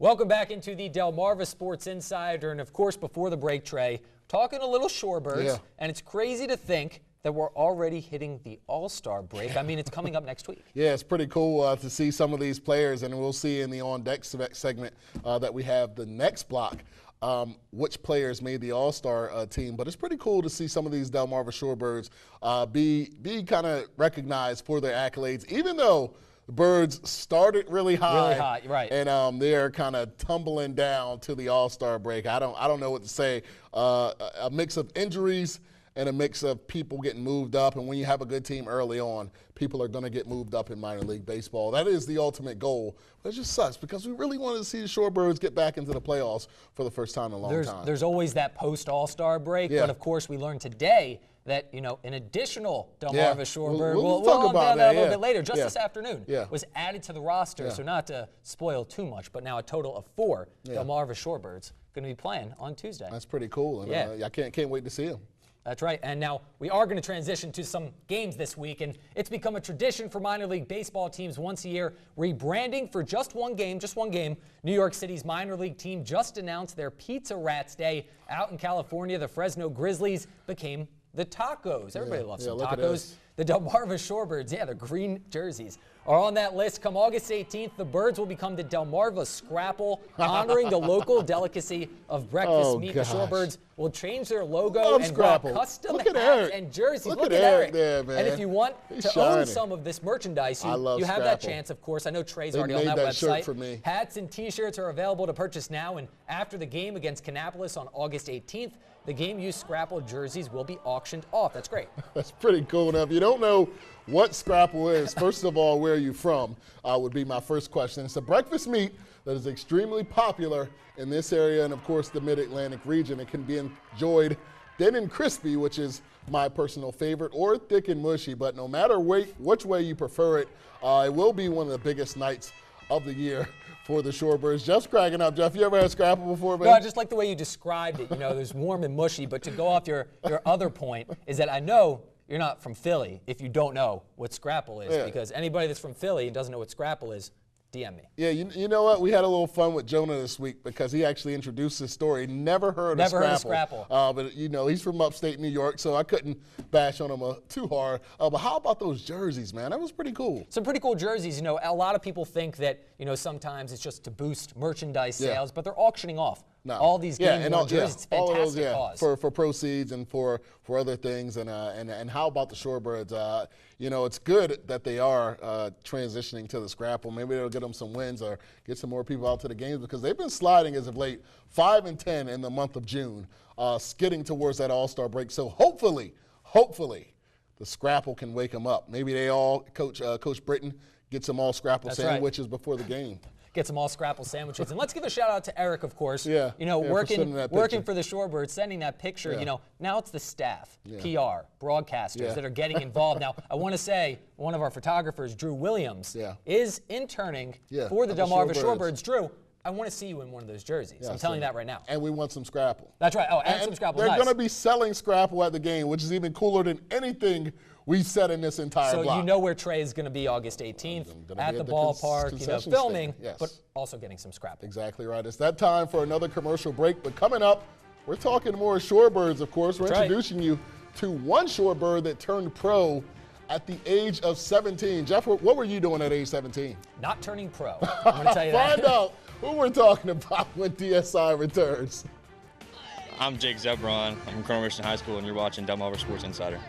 Welcome back into the Delmarva Sports Insider, and of course, before the break, Trey, talking a little Shorebirds, and it's crazy to think that we're already hitting the All-Star break. I mean, it's coming up next week. Yeah, it's pretty cool to see some of these players, and we'll see in the on-deck segment that we have the next block which players made the All-Star team. But it's pretty cool to see some of these Delmarva Shorebirds be kind of recognized for their accolades, even though the Birds started really high, right? And they're kind of tumbling down to the All-Star break. I don't know what to say. A mix of injuries and a mix of people getting moved up. And when you have a good team early on, people are going to get moved up in minor league baseball. That is the ultimate goal. But it just sucks because we really wanted to see the Shorebirds get back into the playoffs for the first time in a long time. There's always that post-All-Star break, but of course we learned today that, you know, an additional Delmarva Shorebird, we'll talk about that a little bit later, just this afternoon, was added to the roster. So not to spoil too much, but now a total of 4 Delmarva Shorebirds going to be playing on Tuesday. That's pretty cool. And, I can't wait to see them. That's right. And now we are going to transition to some games this week, and it's become a tradition for minor league baseball teams once a year, rebranding for just one game. New York City's minor league team just announced their Pizza Rats Day out in California. The Fresno Grizzlies became the Tacos. Everybody loves some tacos. The Delmarva Shorebirds, the green jerseys, are on that list. Come August 18th, the Birds will become the Delmarva Scrapple, honoring the local delicacy of breakfast meat. The Shorebirds will change their logo and rock custom hats and jerseys. Look at Eric there, man. And if you want to own some of this merchandise, you have that chance, of course. I know Trey's already on that website. Shirt for me. Hats and T-shirts are available to purchase now, and after the game against Kannapolis on August 18th, the game-used Scrapple jerseys will be auctioned off. That's great. That's pretty cool. Now, if you don't know what Scrapple is, first of all, where are you from would be my first question. It's a breakfast meat that is extremely popular in this area and, of course, the Mid-Atlantic region. It can be enjoyed thin and crispy, which is my personal favorite, or thick and mushy. But no matter which way you prefer it, it will be one of the biggest nights of the year for the Shorebirds. Jeff's cracking up. Jeff, you ever had Scrapple before, man? No, I just like the way you described it. You know, there's warm and mushy. But to go off your other point is that I know you're not from Philly if you don't know what Scrapple is, because anybody that's from Philly and doesn't know what Scrapple is, DM me. Yeah, you know what? We had a little fun with Jonah this week because he actually introduced his story. Never heard of Scrapple. But, you know, he's from upstate New York, so I couldn't bash on him too hard. But how about those jerseys, man? That was pretty cool. Some pretty cool jerseys. You know, a lot of people think that, you know, sometimes it's just to boost merchandise sales, but they're auctioning off all these game-worn jerseys. It's a fantastic cause. For proceeds and for other things. And how about the Shorebirds? You know, it's good that they are transitioning to the Scrapple. Maybe it'll get them some wins or get some more people out to the games because they've been sliding as of late, 5-10 in the month of June, skidding towards that All-Star break. So hopefully, the Scrapple can wake them up. Maybe they all, Coach Britton, gets them all Scrapple sandwiches before the game. Get some all Scrapple sandwiches. And let's give a shout out to Eric, of course. You know, working for the Shorebirds, sending that picture. You know, now it's the staff, PR, broadcasters that are getting involved. Now, I want to say one of our photographers, Drew Williams, is interning for the Delmarva Shorebirds. Drew, I want to see you in one of those jerseys. I'm telling you that right now. And we want some Scrapple. That's right. Oh, and some Scrapple. They're going to be selling Scrapple at the game, which is even cooler than anything we've said in this entire block. So you know where Trey is going to be August 18th at the ballpark, you know, filming, but also getting some Scrapple. Exactly right. It's that time for another commercial break. But coming up, we're talking more Shorebirds, of course. We're introducing you to one Shorebird that turned pro at the age of 17. Jeff, what were you doing at age 17? Not turning pro. I'm going to tell you that. Find out who we're talking about when DSI returns. I'm Jake Zebron. I'm from Colonel Richardson High School, and you're watching Delmarva Sports Insider.